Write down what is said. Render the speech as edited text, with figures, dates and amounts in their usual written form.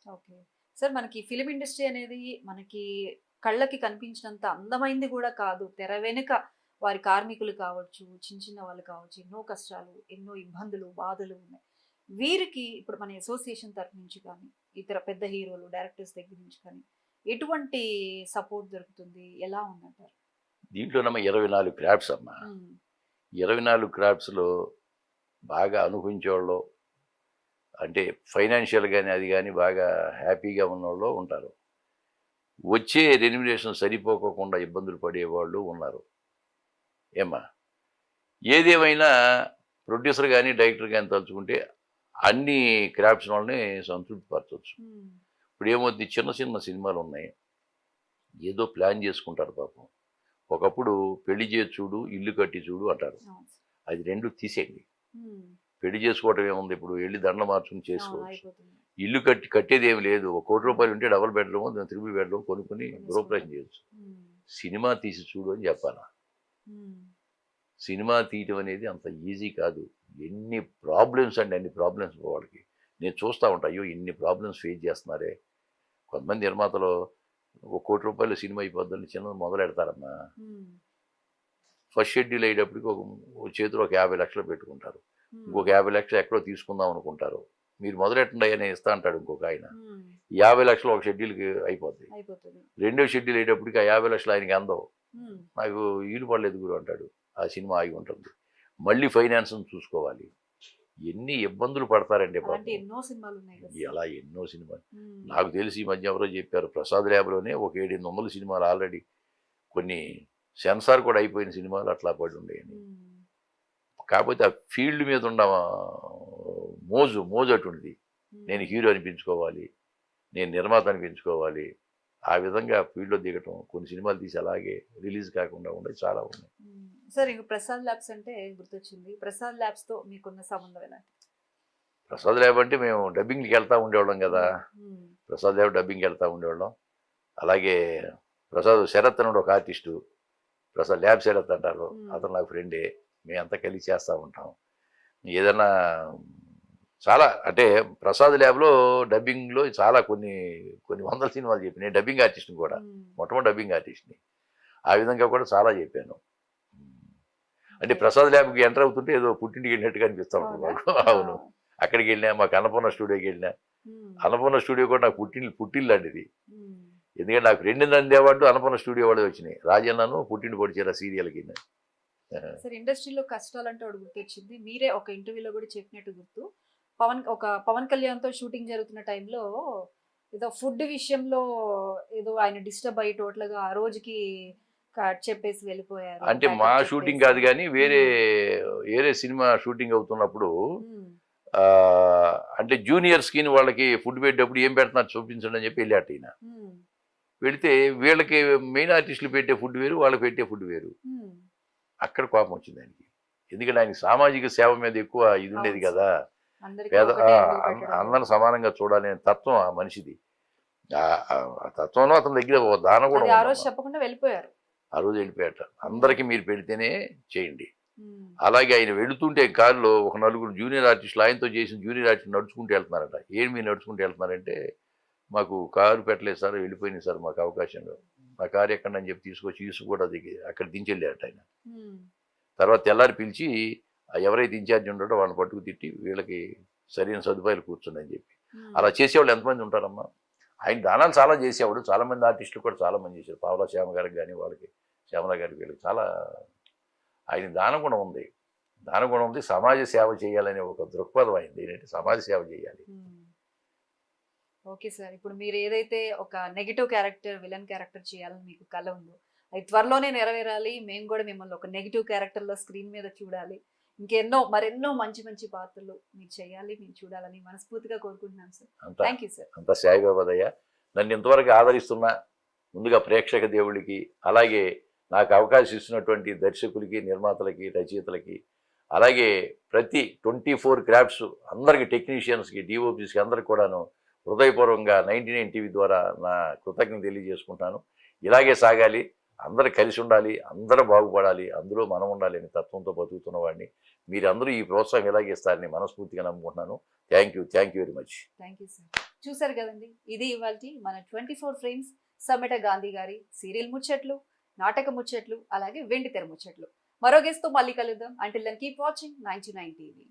Okay. Sir మనకి film industry అనేది మనకి కళ్ళకి కనిపించినంత అందమైంది గూడా కాదు. తెర వెనుక వారి కార్మికులు కావచ్చు, చిన్న చిన్న వాళ్ళు కావచ్చు, ఎన్నో కష్టాలు, ఎన్నో ఇబ్బందులు, బాధలు ఉన్నాయి. వీరికి ఇప్పుడు మన అసోసియేషన్ తరపు నుంచి కానీ, ఇతర పెద్ద హీరోలు, డైరెక్టర్స్ దగ్గర నుంచి కానీ, ఎటువంటి సపోర్ట్ దొరుకుతుంది? ఎలా ఉందంటారు? దీంట్లోనేమో 24 క్రాఫ్ట్స్ అమ్మా. హ్మ్. 24 క్రాఫ్ట్స్‌లో బాగా అనుభవించేవాళ్ళు అంటే ఫైనాన్షియల్ గాని, అది గాని బాగా హ్యాపీగా ఉన్నోళ్ళు ఉంటారు. వచ్చే రెమ్యునరేషన్ సరిపోకోకుండా ఇబ్బందులు పడేవాళ్ళు ఉన్నారు. ఏమ్మా? ఏదేమైనా ప్రొడ్యూసర్ గాని, డైరెక్టర్ గాని తలుచుకుంటే అన్ని క్రాఫ్ట్స్ వాళ్ళని సంతృప్తి పరచొచ్చు. హ్మ్. ఇప్పుడేమవుద్ది చిన్న చిన్న సినిమాలున్నాయి. ఏదో ప్లాన్ చేసుకుంటారు పాపం. ఒకప్పుడు పెళ్లి చేసి చూడు, ఇల్లు కట్టి చూడు అంటారు. అవును సార్. అది 2 తీసేయండి. హ్మ్. పెళ్లి చేసుకోవటం ఏముంది ఇప్పుడు ఎళ్లి దండలు మార్చుకొని అవును. చేసుకోవచ్చు. అయిపోతుంది. ఇల్లు కట్టేదేమి లేదు. ఒక రూ. 1,00,00,000 ఉంటే డబుల్ బెడ్‌రూమో, త్రిబుల్ బెడ్‌రూమ్ కొనుక్కొని గృహప్రవేశం కొనేసుకుంటారు. చేయొచ్చు. హ్మ్. సినిమా తీసి చూడు అని చెప్పాలా. హ్మ్. సినిమా తీయటం అనేది అంత ఈజీ కాదు. ఎన్ని ప్రాబ్లమ్స్ అండి అన్ని ప్రాబ్లమ్స్ వాళ్ళకి. నేను చూస్తా ఉంటా. అయ్యో! ఇన్ని ప్రాబ్లమ్స్ ఫేస్ చేస్తున్నారే. కొంతమంది నిర్మాతలు ఒక రూ. 1,00,00,000 సినిమా అయిపోద్దని చిన్నది మొదలెడతారమ్మా. హ్మ్. ఫస్ట్ షెడ్యూల్ అయ్యేటప్పటికి ఒక చేతిలో ఒక 50,00,000 పెట్టుకుంటారు. హ్మ్. ఇంకొక 50,00,000 ఎక్కడో తీసుకుందాం అనుకుంటారు. మీరు మొదలెట్టండి అయ్యా నేను ఇస్తా అంటాడు ఇంకొకాయన. హ్మ్. 50,00,000 ఒక షెడ్యూల్‌కి అయిపోద్ది. అయిపోతది. రెండో షెడ్యూల్ అయ్యేటప్పటికి ఆ 50,00,000 ఆయనకి అందవు. హ్మ్. నాకు ఈడు పడలేదు గురు అంటాడు. ఆ సినిమా ఆగి ఉంటుంది. మళ్ళీ ఫైనాన్స్‌ని చూసుకోవాలి. ఎన్ని ఇబ్బందులు పడతారండి అలాంటి పాపం. ఎన్నో సినిమాలున్నాయి కదా సార్. ఎలా ఎన్నో సినిమాలు. హ్మ్. నాకు తెలిసి ఈ మధ్య ఎవరో చెప్పారు. 'ప్రసాద్ ల్యాబ్‌లోనే' ఒక 7, 800 సినిమాలు ఆల్రెడీ కొన్ని సెన్సార్ కూడా అయిపోయిన సినిమాలు అట్లా పడి ఉండేయని. హ్మ్. కాకపోతే ఆ ఫీల్డ్ మీద ఉన్న మోజు అటువంటిది. నేను హ్మ్. హీరో అనిపించుకోవాలి. నేను నిర్మాత అనిపించుకోవాలి. ఆ విధంగా ఫీల్డ్‌లో దిగటం, కొన్ని సినిమాలు తీసి అలాగే రిలీజ్ కాకుండా ఉండేవి చాలా ఉన్నాయి. హ్మ్. సార్ ఇంక 'ప్రసాద్ ల్యాబ్స్' అంటే గుర్తొచ్చింది. 'ప్రసాద్ ల్యాబ్స్‌తో మీకున్న సంబంధం ఎలాంటిది? 'ప్రసాద్ ల్యాబ్' అంటే మేము డబ్బింగ్‌లకెళ్తా ఉండేవాళ్ళం గదా! హ్మ్. హ్మ్. 'ప్రసాద్ ల్యాబ్' డబ్బింగ్‌కెళ్తా ఉండేవాళ్ళం. అలాగే శరత్ అని ఒక ఆర్టిస్టు. 'ప్రసాద్ ల్యాబ్ శరత్' అంటారు. హ్మ్. అతను నాకు ఫ్రెండే. మేమంతా కలిసి చేస్తా ఉంటాం. ఏదన్నా చాలా అంటే 'ప్రసాద్ ల్యాబ్‌లో' డబ్బింగ్‌లో చాలా కొన్ని వందల సినిమాలు చెప్పాను. నేను డబ్బింగ్ ఆర్టిస్ట్‌ని కూడా. హ్మ్. మొట్టమొదటి డబ్బింగ్ ఆర్టిస్ట్‌ని. ఆ విధంగా కూడా చాలా చెప్పాను. అంటే ఓకే. 'ప్రసాద్ ల్యాబ్‌కి' ఎంటర్ అవుతుంటే ఏదో పుట్టింటికెళ్ళినట్టుగా అనిపిస్తా ఉంటుంది అవునా? మాకు. ఆ! అవును. అక్కడికెళ్ళినా, మాకు అన్నపూర్ణ స్టూడియోకెళ్ళినా. హ్మ్. అన్నపూర్ణ స్టూడియో కూడా నాకు పుట్టిల్లండి. హ్మ్. ఎందుకంటే నాకు 2 నంది అవార్డు అన్నపూర్ణ స్టూడియో వాళ్ళే వచ్చినాయి. 'రాజన్నను', 'పుట్టింటి పొడిచేరా' సీరియల్‌కిను. సార్ ఇండస్ట్రీలో కష్టాలంటే ఒకటి గుర్తొచ్చింది. మీరే ఒక ఇంటర్వ్యూలో కూడా చెప్పినట్టు గుర్తు. పవన్ కళ్యాణ్‌తో షూటింగ్ జరుగుతున్న టైంలో ఏదో ఫుడ్ విషయంలో ఏదో ఆయన డిస్టర్బ్ అయ్యి టోటల్‌గా ఆ రోజుకి కట్ చెప్పేసి వెళ్ళిపోయారు. అంటే మా ప్యాకప్ షూటింగ్ చెప్పేసి. కాదు గానీ, హ్మ్. వేరే సినిమా షూటింగ్ అవుతున్నప్పుడు హ్మ్. అంటే జూనియర్స్‌కిని వాళ్ళకి ఫుడ్ పెట్టేటప్పుడు ఏం పెడుతున్నారు చూపించండి అని చెప్పి ఎళ్ళాట ఈయన. హ్మ్. వెళితే వీళ్ళకి మెయిన్ ఆర్టిస్టులు పెట్టే ఫుడ్ వేరు, వాళ్ళకి పెట్టే ఫుడ్ వేరు. హ్మ్. అక్కడ కోపం వచ్చింది ఆయనకి. ఎందుకంటే ఆయనకి సామాజిక సేవ మీద ఎక్కువ ఇది ఉండేది అవును కదా! సార్. అందరికి ఒకటే ఎందుకు పెట్టడం లేదు. అందరిని సమానంగా చూడాలనే తత్వం ఆ మనిషిది. ఆ తత్వంలో అతని దగ్గర ఓ అది దానగుణం ఆ రోజు ఉందమ్మా. చెప్పకుండా వెళ్ళిపోయారు. ఆ రోజు వెళ్ళిపోయాట. హ్మ్. అందరికి మీరు పెడితేనే చేయండి. హ్మ్. అలాగే ఆయన వెళుతుంటే కారులో ఒక నలుగురు జూనియర్ ఆర్టిస్టులు ఆయనతో చేసిన జూనియర్ ఆర్టిస్టులు నడుచుకుంటూ వెళ్తున్నారట. "ఏం మీరు నడుచుకుంటూ వెళ్తున్నారంటే, మాకు కారు పెట్టలేదు సార్. వెళ్ళిపోయింది సార్ మాకు అవకాశం. నా కారు ఎక్కండి" అని చెప్పి తీసుకొచ్చి కూడా అక్కడ దించెళ్ళారట ఆయన. హ్మ్. తర్వాత తెల్లారి పిలిచి ఎవరైతే ఇన్ఛార్జ్ ఉంటాడో వాళ్ళని పట్టుకు తిట్టి వీళ్ళకి సరైన సదుపాయాలు కూర్చుందని చెప్పి. హ్మ్. అలా చేసేవాళ్ళు ఎంతమంది ఉంటారమ్మా? ఆయన దానాలు చాలా చేసేవాడు. చాలామంది ఆర్టిస్టులు కూడా చాలామంది చేశారు. పావలా శ్యామ గారికి గాని, వాళ్ళకి శ్యామల గారికి వీళ్ళకి చాలా ఆయన దాన గుణం ఉంది. దాన గుణం ఉంది. సమాజ సేవ చేయాలనే ఒక దృక్పథం అయింది. ఏంటంటే సమాజ సేవ చేయాలి. హ్మ్. Okay sir. ఇప్పుడు మీరేదైతే ఒక నెగెటివ్ క్యారెక్టర్, విలన్ క్యారెక్టర్ చేయాలని మీకు కల ఉందో, అది త్వరలోనే నెరవేరాలి. మేము గూడా మిమ్మల్ని ఒక నెగెటివ్ క్యారెక్టర్‌లో స్క్రీన్ మీద చూడాలి. మరెన్నో మంచి మంచి పాత్రలు మీరు చేయాలి, మేము చూడాలని మనస్ఫూర్తిగా కోరుకుంటున్నాను సార్. అంతా థాంక్ యూ సార్. అంతా సాయిబాబా దయ. నన్ను ఇంతవరకు ఆదరిస్తున్న ముందుగా ప్రేక్షక దేవుళ్ళకి, అలాగే నాకు అవకాశం ఇస్తున్నటువంటి దర్శకులకి, నిర్మాతలకి, రచయితలకి, అలాగే ప్రతి 24 క్రాఫ్ట్స్ అందరికి టెక్నీషియన్స్‌కి, డీఓపీస్‌కి అందరికి కూడాను హృదయపూర్వకంగా 99 టీవీ ద్వారా నా కృతజ్ఞతలు తెలియజేసుకుంటాను. ఇలాగే సాగాలి. అందరూ కలిసి ఉండాలి, అందరూ బాగుపడాలి, అందులో మనం ఉండాలి అనే తత్వంతో బతుకుతున్న వాడిని. మీరందరూ ఈ ప్రోత్సాహం ఇలాగే ఇస్తారని మనస్ఫూర్తిగా నమ్ముకుంటున్నాను. Thank you very much. Thank you sir. చూసారు కదండి, ఇది ఇవాల్టి మన 24 ఫ్రేమ్స్ సమెట గాంధీ గారి సీరియల్ ముచ్చట్లు, నాటక ముచ్చట్లు, అలాగే వెండి తెర ముచ్చట్లు. మరో గెస్ట్తో మళ్ళీ కలుద్దాం. Until then keep watching 99 TV.